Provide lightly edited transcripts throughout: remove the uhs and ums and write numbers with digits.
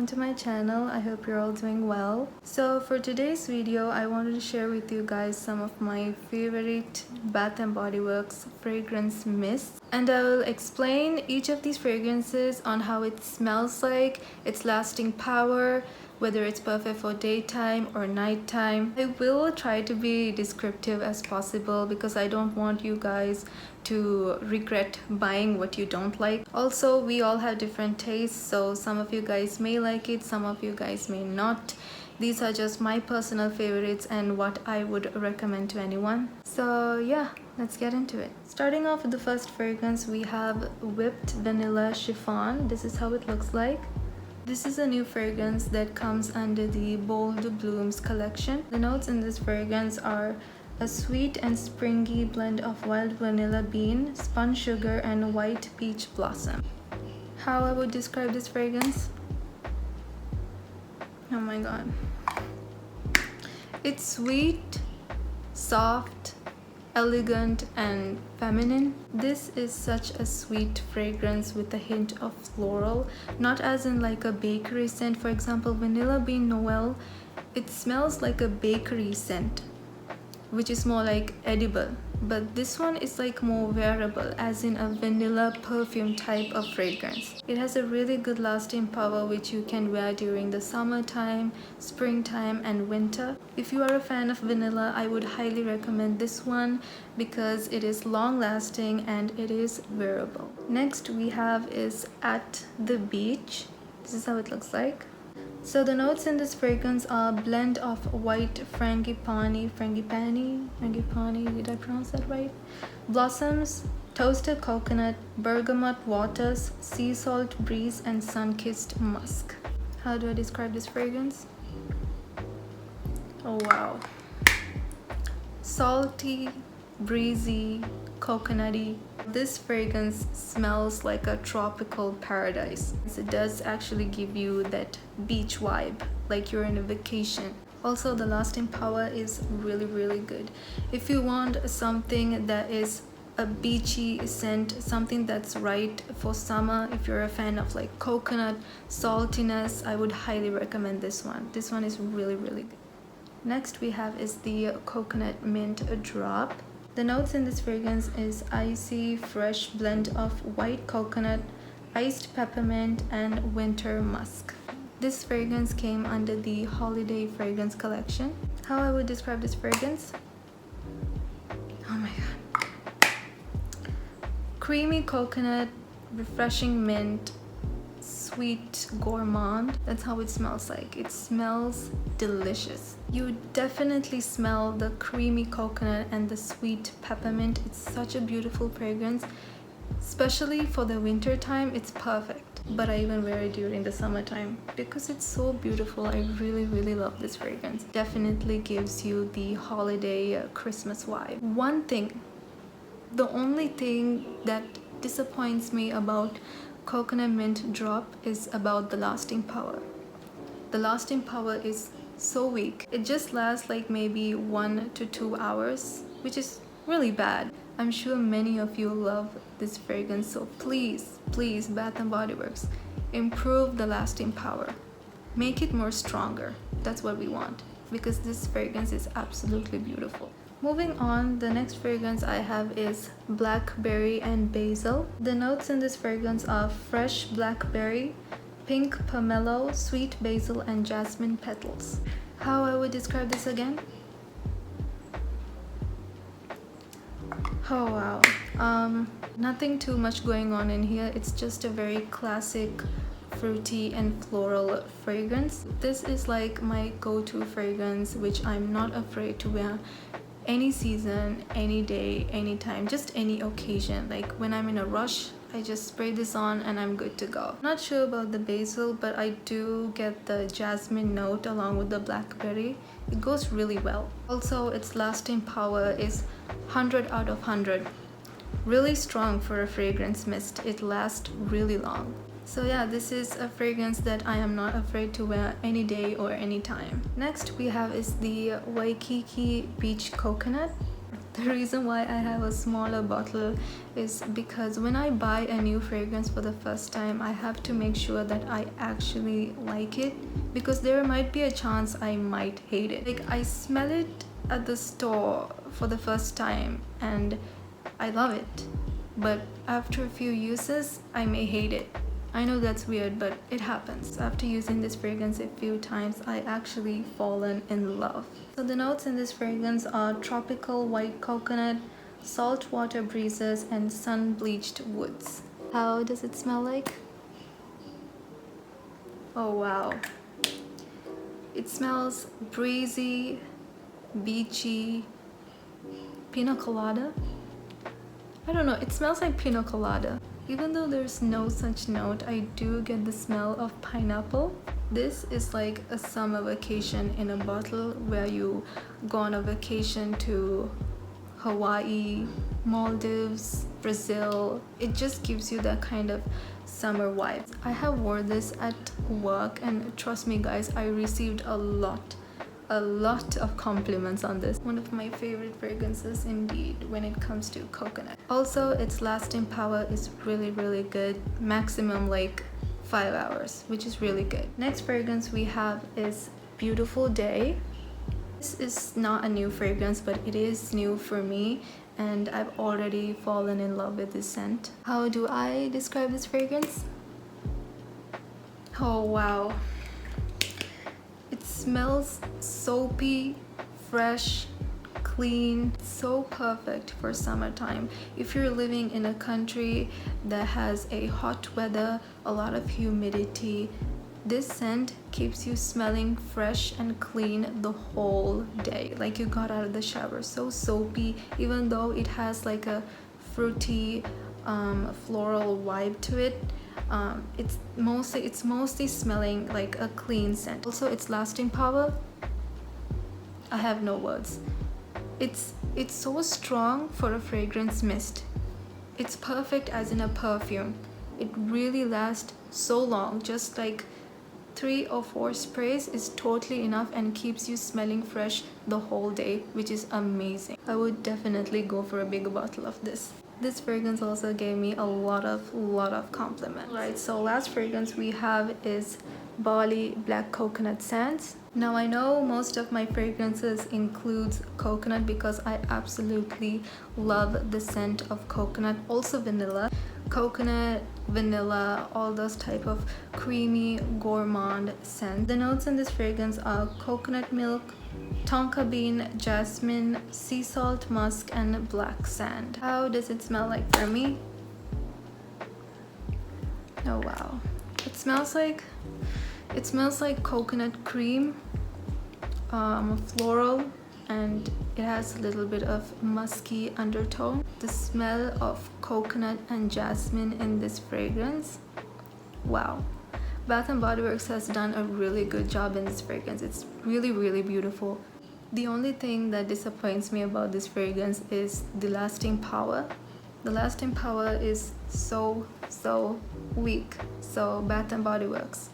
welcome to my channel. I hope you're all doing well. So for today's video, I wanted to share with you guys some of my favorite Bath & Body Works fragrance mists, and I will explain each of these fragrances on how it smells like, its lasting power, whether it's perfect for daytime or nighttime. I will try to be descriptive as possible because I don't want you guys to regret buying what you don't like. Also, we all have different tastes, so some of you guys may like it, some of you guys may not. These are just my personal favorites and what I would recommend to anyone. So yeah, let's get into it. Starting off with the first fragrance, we have Whipped Vanilla Chiffon. This is how it looks like. This is a new fragrance that comes under the Bold Blooms collection. The notes in this fragrance are a sweet and springy blend of wild vanilla bean, spun sugar, and white peach blossom. How I would describe this fragrance? Oh my god. It's sweet, soft, elegant, and feminine. This is such a sweet fragrance with a hint of floral, not as in like a bakery scent. For example, Vanilla Bean Noel, it smells like a bakery scent, which is more like edible, but this one is like more wearable, as in a vanilla perfume type of fragrance. It has a really good lasting power which you can wear during the summertime, springtime, and winter. If you are a fan of vanilla, I would highly recommend this one because it is long lasting and it is wearable. Next we have is At the Beach. This is how it looks like. So the notes in this fragrance are a blend of white frangipani, did I pronounce that right? Blossoms, toasted coconut, bergamot waters, sea salt breeze, and sun-kissed musk. How do I describe this fragrance? Oh wow. Salty, breezy, coconutty. This fragrance smells like a tropical paradise. It does actually give you that beach vibe, like you're in a vacation. Also, the lasting power is really good. If you want something that is a beachy scent, something that's right for summer, if you're a fan of like coconut saltiness, I would highly recommend this one. This one is really good. Next we have is the Coconut Mint Drop. The notes in this fragrance is icy, fresh blend of white coconut, iced peppermint, and winter musk. This fragrance came under the holiday fragrance collection. How I would describe this fragrance? Oh my god. Creamy coconut, refreshing mint, sweet gourmand. That's how it smells like. It smells delicious. You definitely smell the creamy coconut and the sweet peppermint. It's such a beautiful fragrance, especially for the winter time. It's perfect, but I even wear it during the summertime because it's so beautiful. I really love this fragrance. Definitely gives you the holiday Christmas vibe. One thing, the only thing that disappoints me about Coconut Mint Drop is about the lasting power. The lasting power is so weak. It just lasts like maybe 1 to 2 hours, which is really bad. I'm sure many of you love this fragrance, so please Bath & Body Works, improve the lasting power. Make it more stronger. That's what we want, because this fragrance is absolutely beautiful. Moving on, the next fragrance I have is Blackberry and Basil. The notes in this fragrance are fresh blackberry, pink pomelo, sweet basil, and jasmine petals. How I would describe this again? Oh wow. Nothing too much going on in here. It's just a very classic fruity and floral fragrance. This is like my go-to fragrance, which I'm not afraid to wear any season, any day, anytime, just any occasion. Like when I'm in a rush, I just spray this on and I'm good to go. Not sure about the basil, but I do get the jasmine note along with the blackberry. It goes really well. Also, its lasting power is 100 out of 100. Really strong for a fragrance mist. It lasts really long. So yeah, this is a fragrance that I am not afraid to wear any day or any time. Next we have is the Waikiki Beach Coconut. The reason why I have a smaller bottle is because when I buy a new fragrance for the first time, I have to make sure that I actually like it, because there might be a chance I might hate it. Like, I smell it at the store for the first time and I love it, but after a few uses I may hate it. I know that's weird, but it happens. After using this fragrance a few times, I actually fallen in love. So the notes in this fragrance are tropical white coconut, saltwater breezes, and sun-bleached woods. How does it smell like? Oh wow. It smells breezy, beachy, pina colada. I don't know, it smells like pina colada. Even though there's no such note, I do get the smell of pineapple. This is like a summer vacation in a bottle, where you go on a vacation to Hawaii, Maldives, Brazil. It just gives you that kind of summer vibe. I have worn this at work and trust me guys, I received a lot of compliments on this. One of my favorite fragrances indeed when it comes to coconut. Also, its lasting power is really good, maximum like 5 hours, which is really good. Next fragrance we have is Beautiful Day. This is not a new fragrance, but it is new for me and I've already fallen in love with this scent. How do I describe this fragrance? Oh wow. It smells soapy, fresh, clean, so perfect for summertime. If you're living in a country that has a hot weather, a lot of humidity, this scent keeps you smelling fresh and clean the whole day, like you got out of the shower. So soapy, even though it has like a fruity floral vibe to it. It's mostly smelling like a clean scent. Also, its lasting power, I have no words. It's so strong for a fragrance mist. It's perfect as in a perfume. It really lasts so long. Just like 3 or 4 sprays is totally enough and keeps you smelling fresh the whole day, which is amazing. I would definitely go for a bigger bottle of this. This fragrance also gave me a lot of compliments. Right, so last fragrance we have is Bali Black Coconut Sands. Now I know most of my fragrances includes coconut because I absolutely love the scent of coconut, also vanilla. Coconut, vanilla, all those type of creamy gourmand scents. The notes in this fragrance are coconut milk, tonka bean, jasmine, sea salt, musk, and black sand. How does it smell like for me? Oh wow. It smells like coconut cream, floral, and it has a little bit of musky undertone. The smell of coconut and jasmine in this fragrance, wow. Bath & Body Works has done a really good job in this fragrance. It's really beautiful. The only thing that disappoints me about this fragrance is the lasting power. The lasting power is so weak. So Bath & Body Works,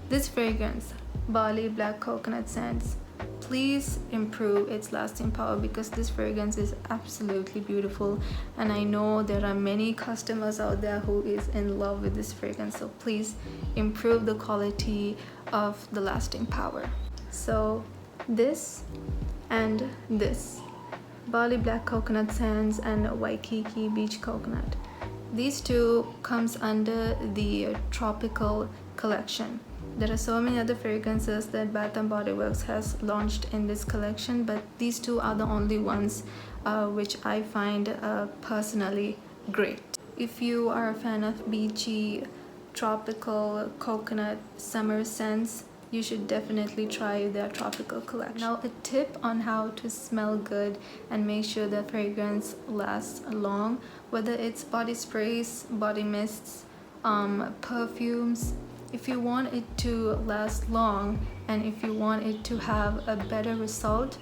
this fragrance, Bali Black Coconut Sands, please improve its lasting power, because this fragrance is absolutely beautiful and I know there are many customers out there who is in love with this fragrance. So please improve the quality of the lasting power. So this and this, Bali Black Coconut Sands and Waikiki Beach Coconut, these two comes under the tropical collection. There are so many other fragrances that Bath & Body Works has launched in this collection, but these two are the only ones which I find personally great. If you are a fan of beachy, tropical, coconut, summer scents, you should definitely try their tropical collection. Now, a tip on how to smell good and make sure that fragrance lasts long, whether it's body sprays, body mists, perfumes. If you want it to last long and if you want it to have a better result,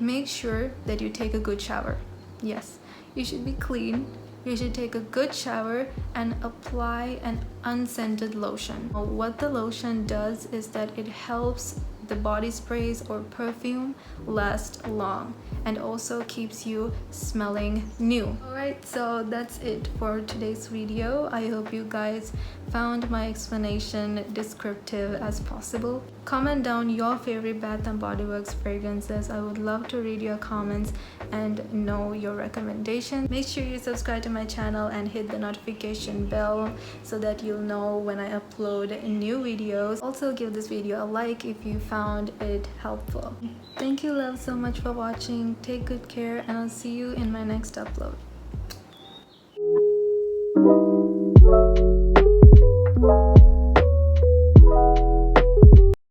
make sure that you take a good shower. Yes, you should be clean. You should take a good shower and apply an unscented lotion. What the lotion does is that it helps the body sprays or perfume last long, and also keeps you smelling new. Alright, so that's it for today's video. I hope you guys found my explanation descriptive as possible. Comment down your favorite Bath and Body Works fragrances. I would love to read your comments and know your recommendations. Make sure you subscribe to my channel and hit the notification bell so that you'll know when I upload new videos. Also give this video a like if you found it helpful. Thank you love so much for watching. Take good care and I'll see you in my next upload.